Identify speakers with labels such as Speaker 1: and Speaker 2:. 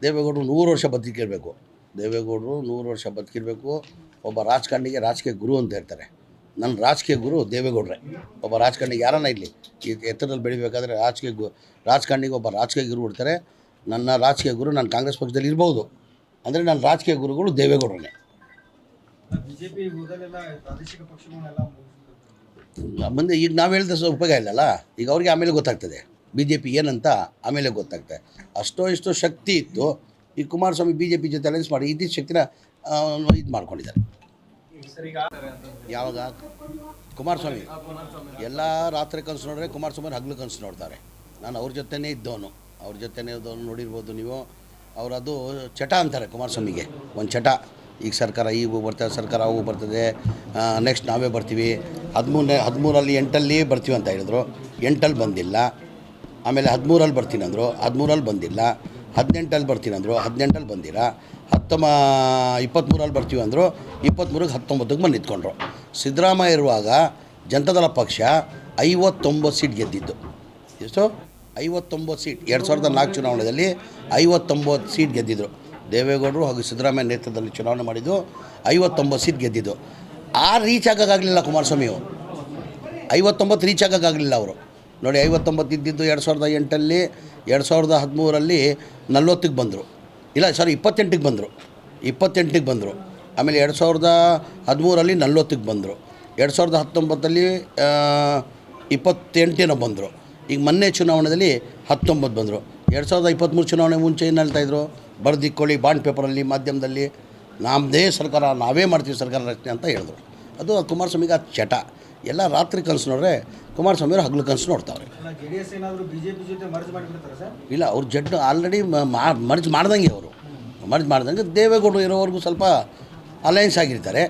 Speaker 1: ದೇವೇಗೌಡರು 100 ವರ್ಷ ಬದುಕಿರಬೇಕು. ದೇವೇಗೌಡರು 100 ವರ್ಷ ಬದುಕಿರಬೇಕು. ಒಬ್ಬ ರಾಜಕಾರಣಿಗೆ ರಾಜಕೀಯ ಗುರು ಅಂತ ಹೇಳ್ತಾರೆ. ನನ್ನ ರಾಜಕೀಯ ಗುರು ದೇವೇಗೌಡರೇ. ಒಬ್ಬ ರಾಜಕಾರಣಿಗೆ ಯಾರನ್ನ ಇರಲಿ ಈ ಎತ್ತರದಲ್ಲಿ ಬೆಳಿಬೇಕಾದ್ರೆ ರಾಜಕಾರಣಿಗೆ ಒಬ್ಬ ರಾಜಕೀಯ ಗುರು ಇರ್ತಾರೆ. ನನ್ನ ರಾಜಕೀಯ ಗುರು ನಾನು ಕಾಂಗ್ರೆಸ್ ಪಕ್ಷದಲ್ಲಿ ಇರ್ಬೋದು, ಅಂದರೆ ನನ್ನ ರಾಜಕೀಯ ಗುರುಗಳು ದೇವೇಗೌಡರೇ.
Speaker 2: ಬಿಜೆಪಿ ಪ್ರಾದೇಶಿಕ ಪಕ್ಷಗಳನ್ನೆಲ್ಲ
Speaker 1: ಮುಂದೆ ಈಗ ನಾವು ಹೇಳಿದ ಉಪಯೋಗ ಇಲ್ಲಲ್ಲ. ಈಗ ಅವ್ರಿಗೆ ಆಮೇಲೆ ಗೊತ್ತಾಗ್ತದೆ ಬಿ ಜೆ ಪಿ ಏನಂತ, ಆಮೇಲೆ ಗೊತ್ತಾಗ್ತದೆ. ಅಷ್ಟೋ ಇಷ್ಟೋ ಶಕ್ತಿ ಇತ್ತು. ಈ ಕುಮಾರಸ್ವಾಮಿ ಬಿ ಜೆ ಪಿ ಜೊತೆ ಅಲೈನ್ಸ್ ಮಾಡಿ ಇದ್ದಿದ್ದ ಶಕ್ತಿನ ಇದು ಮಾಡ್ಕೊಂಡಿದ್ದಾರೆ. ಯಾವಾಗ ಕುಮಾರಸ್ವಾಮಿ ಎಲ್ಲ ರಾತ್ರಿ ಕನಸು ನೋಡಿದ್ರೆ ಕುಮಾರಸ್ವಾಮಿ ಹಗಲು ಕನಸು ನೋಡ್ತಾರೆ. ನಾನು ಅವ್ರ ಜೊತೆನೇ ಇದ್ದವನು, ನೋಡಿರ್ಬೋದು ನೀವು. ಅವರದು ಚಟ ಅಂತಾರೆ ಕುಮಾರಸ್ವಾಮಿಗೆ, ಒಂದು ಚಟ. ಈಗ ಸರ್ಕಾರ ಈಗ ಬರ್ತದೆ, ಸರ್ಕಾರ ಅವು ಬರ್ತದೆ, ನೆಕ್ಸ್ಟ್ ನಾವೇ ಬರ್ತೀವಿ. 13ರಲ್ಲಿ 8ಅಲ್ಲಿ ಬರ್ತೀವಿ ಅಂತ ಹೇಳಿದ್ರು, 8ಅಲ್ಲಿ ಬಂದಿಲ್ಲ. ಆಮೇಲೆ 13ರಲ್ಲಿ ಬರ್ತೀನಿ ಅಂದರು, 13ರಲ್ಲಿ ಬಂದಿಲ್ಲ. 18ಅಲ್ಲಿ ಬರ್ತೀನಿ ಅಂದರು, 18ಅಲ್ಲಿ ಬಂದಿಲ್ಲ. 23ರಲ್ಲಿ ಬರ್ತೀವಿ ಅಂದರು, 23ಕ್ಕೆ 19ಕ್ಕೆ ಬಂದು ನಿಂತ್ಕೊಂಡ್ರು. ಸಿದ್ದರಾಮಯ್ಯ ಇರುವಾಗ ಜನತಾದಳ ಪಕ್ಷ 59 ಸೀಟ್ ಗೆದ್ದಿದ್ದು. ಎಷ್ಟು? 59 ಸೀಟ್. 2004 ಚುನಾವಣೆಯಲ್ಲಿ 59 ಸೀಟ್ ಗೆದ್ದಿದ್ರು. ದೇವೇಗೌಡರು ಹಾಗೂ ಸಿದ್ದರಾಮಯ್ಯ ನೇತೃತ್ವದಲ್ಲಿ ಚುನಾವಣೆ ಮಾಡಿದ್ದು 59 ಸೀಟ್ ಗೆದ್ದಿದ್ದು. ರೀಚ್ ಆಗೋಕ್ಕಾಗಲಿಲ್ಲ ಕುಮಾರಸ್ವಾಮಿಯು. 59 ರೀಚ್ ಆಗೋಕ್ಕಾಗಲಿಲ್ಲ ಅವರು. ನೋಡಿ, 59 ಇದ್ದಿದ್ದು 2008ಅಲ್ಲಿ, 2013ರಲ್ಲಿ 40ಕ್ಕೆ ಬಂದರು. ಇಲ್ಲ 28ಕ್ಕೆ ಬಂದರು, 28ಕ್ಕೆ ಬಂದರು. ಆಮೇಲೆ 2013ರಲ್ಲಿ 40ಕ್ಕೆ ಬಂದರು. 2019ಅಲ್ಲಿ 28 ಬಂದರು. ಈಗ ಮೊನ್ನೆ ಚುನಾವಣೆಯಲ್ಲಿ 19 ಬಂದರು. 2023 ಚುನಾವಣೆ ಮುಂಚೆ ಏನು ಹೇಳ್ತಾಯಿದ್ರು? ಬರೆದಿಕ್ಕೊಳ್ಳಿ ಬಾಂಡ್ ಪೇಪರಲ್ಲಿ, ಮಾಧ್ಯಮದಲ್ಲಿ, ನಮ್ಮದೇ ಸರ್ಕಾರ, ನಾವೇ ಮಾಡ್ತೀವಿ ಸರ್ಕಾರ ರಚನೆ ಅಂತ ಹೇಳಿದ್ರು. ಅದು ಕುಮಾರಸ್ವಾಮಿಗೆ ಆ ಚಟ. ಎಲ್ಲ ರಾತ್ರಿ ಕನಸು ನೋಡ್ರೆ ಕುಮಾರಸ್ವಾಮಿಯವರು ಹಗಲು ಕನಸು ನೋಡ್ತಾವ್ರೆ. ಇಲ್ಲ, ಅವ್ರು ಜಡ್ ಆಲ್ರೆಡಿ ಮರ್ಜ್ ಮಾಡ್ದಂಗೆ ದೇವೇಗೌಡರು ಇರೋವರೆಗೂ ಸ್ವಲ್ಪ ಅಲೈನ್ಸ್ ಆಗಿರ್ತಾರೆ.